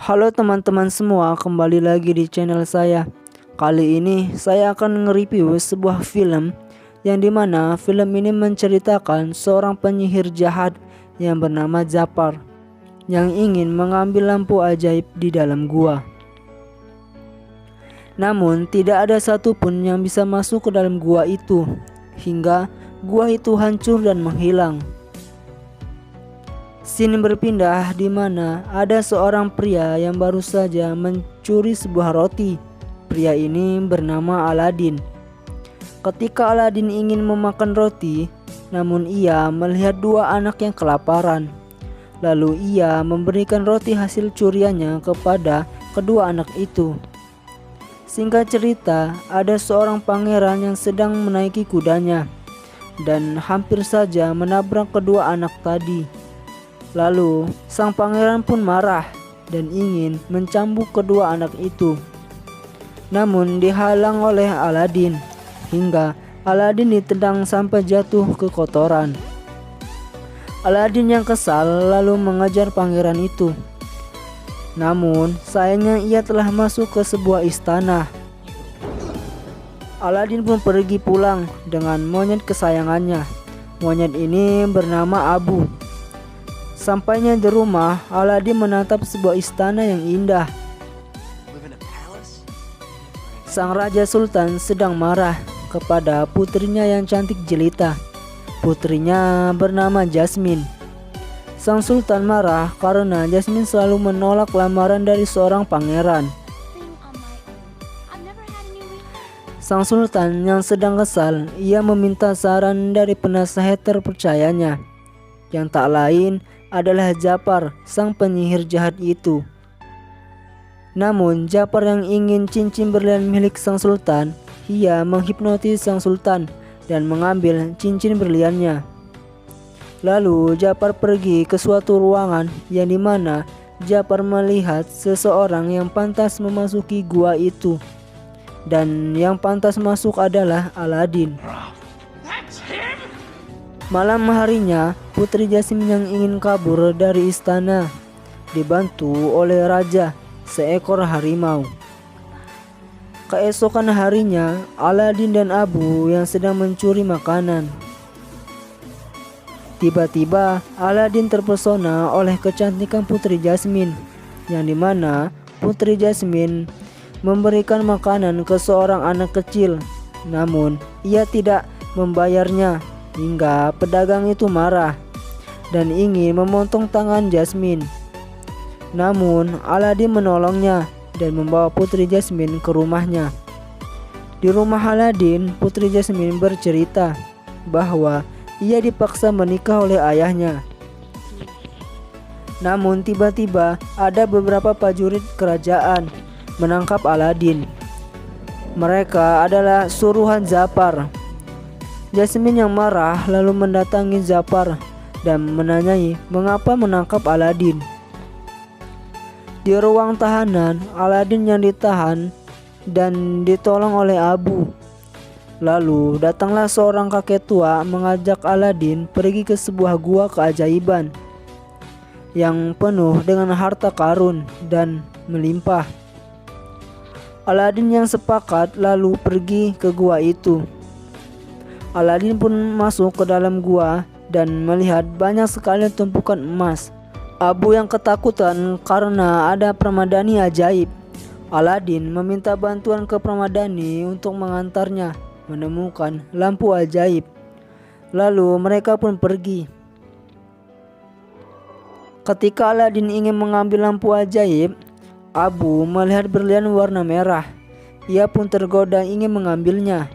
Halo teman-teman semua, kembali lagi di channel saya. Kali ini saya akan nge-review sebuah film yang dimana film ini menceritakan seorang penyihir jahat yang bernama Japar yang ingin mengambil lampu ajaib di dalam gua. Namun tidak ada satupun yang bisa masuk ke dalam gua itu, hingga gua itu hancur dan menghilang. Scene berpindah di mana ada seorang pria yang baru saja mencuri sebuah roti. Pria ini bernama Aladin. Ketika Aladin ingin memakan roti, namun ia melihat dua anak yang kelaparan. Lalu ia memberikan roti hasil curiannya kepada kedua anak itu. Singkat cerita, ada seorang pangeran yang sedang menaiki kudanya dan hampir saja menabrak kedua anak tadi. Lalu sang pangeran pun marah dan ingin mencambuk kedua anak itu. Namun dihalang oleh Aladin, hingga Aladin ditendang sampai jatuh ke kotoran. Aladin yang kesal lalu mengejar pangeran itu. Namun sayangnya ia telah masuk ke sebuah istana. Aladin pun pergi pulang dengan monyet kesayangannya. Monyet ini bernama Abu. Sampainya di rumah, Aladin menatap sebuah istana yang indah. Sang Raja Sultan sedang marah kepada putrinya yang cantik jelita. Putrinya bernama Jasmine. Sang Sultan marah karena Jasmine selalu menolak lamaran dari seorang pangeran. Sang Sultan yang sedang kesal, ia meminta saran dari penasehat terpercayanya, yang tak lain adalah Japar, sang penyihir jahat itu. Namun Japar yang ingin cincin berlian milik sang sultan, ia menghipnotis sang sultan dan mengambil cincin berliannya. Lalu Japar pergi ke suatu ruangan yang dimana Japar melihat seseorang yang pantas memasuki gua itu, dan yang pantas masuk adalah Aladin. Malam harinya, Putri Jasmine yang ingin kabur dari istana dibantu oleh raja seekor harimau. Keesokan harinya, Aladin dan Abu yang sedang mencuri makanan. Tiba-tiba Aladin terpesona oleh kecantikan Putri Jasmine, yang dimana Putri Jasmine memberikan makanan ke seorang anak kecil. Namun ia tidak membayarnya, hingga pedagang itu marah dan ingin memotong tangan Jasmine. Namun Aladin menolongnya dan membawa Putri Jasmine ke rumahnya. Di rumah Aladin, Putri Jasmine bercerita bahwa ia dipaksa menikah oleh ayahnya. Namun tiba-tiba ada beberapa prajurit kerajaan menangkap Aladin. Mereka adalah suruhan Japar. Jasmine yang marah lalu mendatangi Japar dan menanyai mengapa menangkap Aladin. Di ruang tahanan, Aladin yang ditahan dan ditolong oleh Abu. Lalu datanglah seorang kakek tua mengajak Aladin pergi ke sebuah gua keajaiban yang penuh dengan harta karun dan melimpah. Aladin yang sepakat lalu pergi ke gua itu. Aladin pun masuk ke dalam gua dan melihat banyak sekali tumpukan emas. Abu yang ketakutan karena ada permadani ajaib. Aladin meminta bantuan ke permadani untuk mengantarnya menemukan lampu ajaib. Lalu mereka pun pergi. Ketika Aladin ingin mengambil lampu ajaib, Abu melihat berlian warna merah. Ia pun tergoda ingin mengambilnya.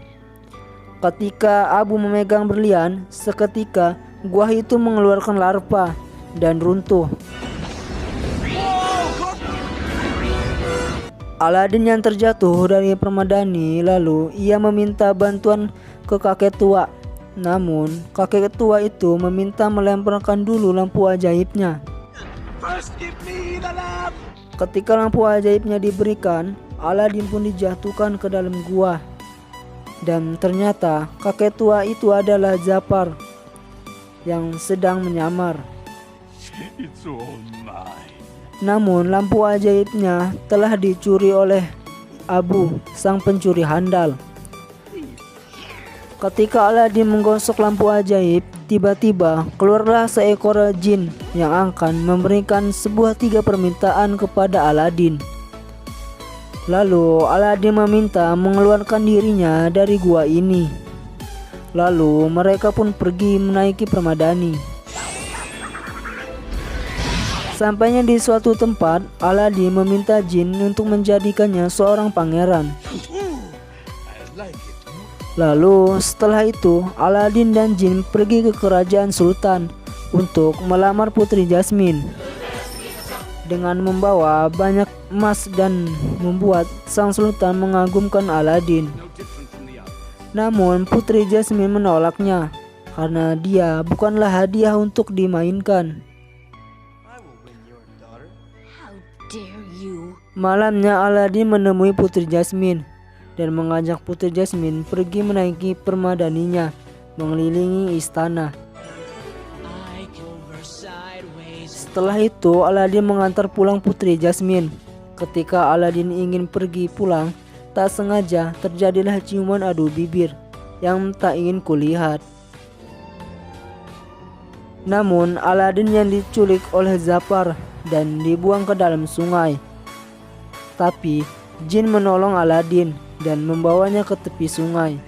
Ketika Abu memegang berlian, seketika gua itu mengeluarkan larva dan runtuh. Aladin yang terjatuh dari permadani, lalu ia meminta bantuan ke kakek tua. Namun kakek tua itu meminta melemparkan dulu lampu ajaibnya. Ketika lampu ajaibnya diberikan, Aladin pun dijatuhkan ke dalam gua. Dan ternyata kakek tua itu adalah Japar yang sedang menyamar. It's all mine. Namun lampu ajaibnya telah dicuri oleh Abu, sang pencuri handal. Ketika Aladin menggosok lampu ajaib, tiba-tiba keluarlah seekor jin yang akan memberikan sebuah 3 permintaan kepada Aladin. Lalu Aladin meminta mengeluarkan dirinya dari gua ini. Lalu mereka pun pergi menaiki permadani. Sampainya di suatu tempat, Aladin meminta jin untuk menjadikannya seorang pangeran. Lalu setelah itu Aladin dan jin pergi ke kerajaan sultan untuk melamar Putri Jasmine dengan membawa banyak emas dan membuat sang sultan mengagumkan Aladin. Namun Putri Jasmine menolaknya karena dia bukanlah hadiah untuk dimainkan. Malamnya Aladin menemui Putri Jasmine dan mengajak Putri Jasmine pergi menaiki permadaninya mengelilingi istana. Setelah itu Aladin mengantar pulang Putri Jasmine. Ketika Aladin ingin pergi pulang, tak sengaja terjadilah ciuman adu bibir yang tak ingin kulihat. Namun Aladin yang diculik oleh Zafar dan dibuang ke dalam sungai. Tapi jin menolong Aladin dan membawanya ke tepi sungai.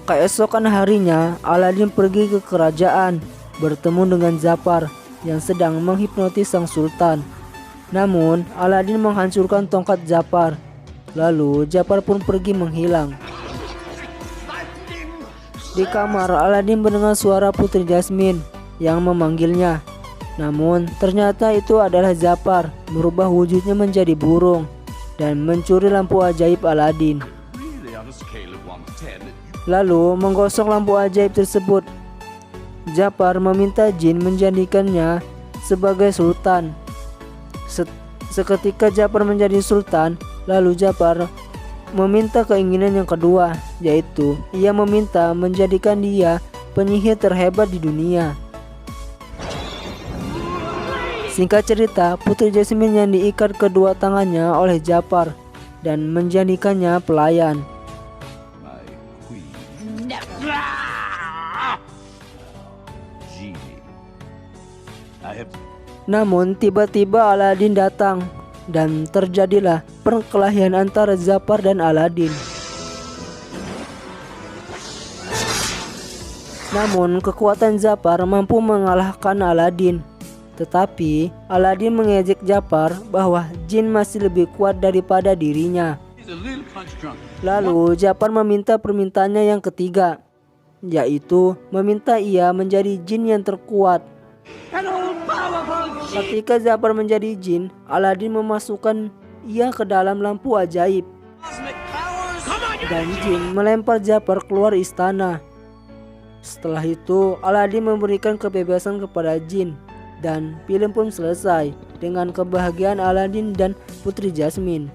Keesokan harinya Aladin pergi ke kerajaan bertemu dengan Zafar yang sedang menghipnotis sang sultan. Namun Aladin menghancurkan tongkat Zafar. Lalu Zafar pun pergi menghilang. Di kamar Aladin mendengar suara Putri Jasmine yang memanggilnya. Namun ternyata itu adalah Zafar merubah wujudnya menjadi burung dan mencuri lampu ajaib Aladin. Lalu menggosok lampu ajaib tersebut. Zafar meminta jin menjadikannya sebagai sultan. Seketika Zafar menjadi sultan, lalu Zafar meminta keinginan yang kedua, yaitu ia meminta menjadikan dia penyihir terhebat di dunia. Singkat cerita, Putri Jasmine yang diikat kedua tangannya oleh Zafar dan menjadikannya pelayan. Namun tiba-tiba Aladin datang dan terjadilah perkelahian antara Zafar dan Aladin. Namun kekuatan Zafar mampu mengalahkan Aladin. Tetapi Aladin mengejek Zafar bahwa jin masih lebih kuat daripada dirinya. Lalu Zafar meminta permintaannya yang ketiga, yaitu meminta ia menjadi jin yang terkuat. Ketika Zafar menjadi jin, Aladin memasukkan ia ke dalam lampu ajaib dan jin melempar Zafar keluar istana. Setelah itu Aladin memberikan kebebasan kepada jin. Dan film pun selesai dengan kebahagiaan Aladin dan Putri Jasmine.